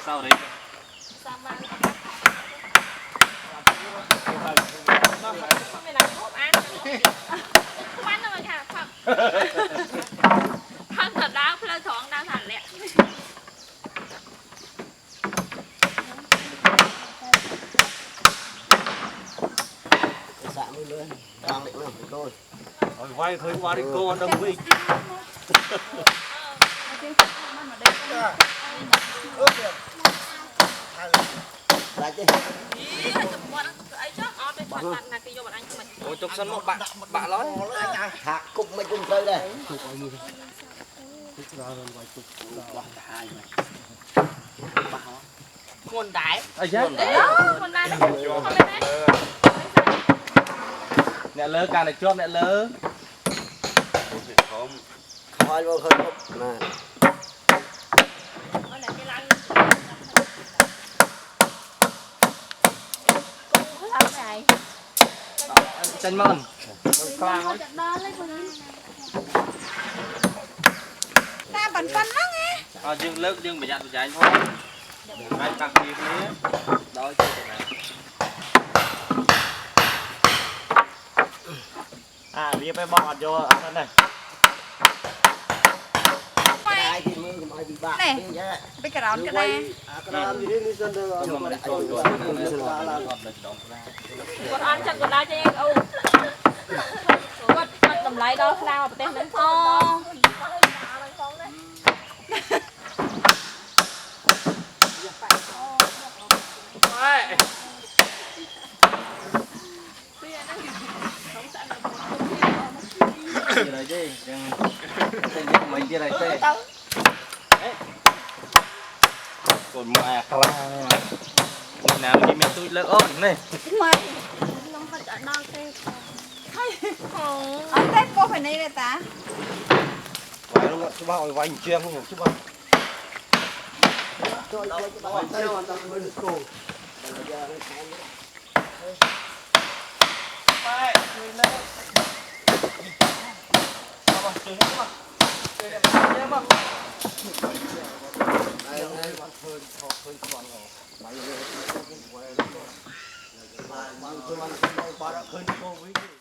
sau đấy không phải là hộp ăn không ăn đâu mà cả thân thật đau phơi thoáng đau thật lẹ xạ mới lên đang định làm đôi vai thấy qua đi cô ăn đông vị lại chứ ôi chụp sân một bạn nói hạ cục mấy cùng chơi đây nguồn đáy nè lơ càng này chôm nè lơ thôi vô hơn nè chân mòn ta bẩn phân đó nghe dương lớp dương phải dặn tụi trái thôi anh đặc biệt nữa đó chứ đi phải bọt vô ở đây này ai thì mưa mà bị bạc này bây giờ đón cho đây còn ăn chắc còn lại cho em ô còn tầm lấy đâu nào mà tên đến to rồi chứ mấy kia này xe còn mẹ nào đi mẹ tôi lỡ ớt này ở Tết cô phải này này ta vài lúc nữa chú bao rồi vay chiêng không chú bao Hãy subscribe cho kênh Ghiền Mì Gõ để không bỏ lỡ những video hấp dẫn.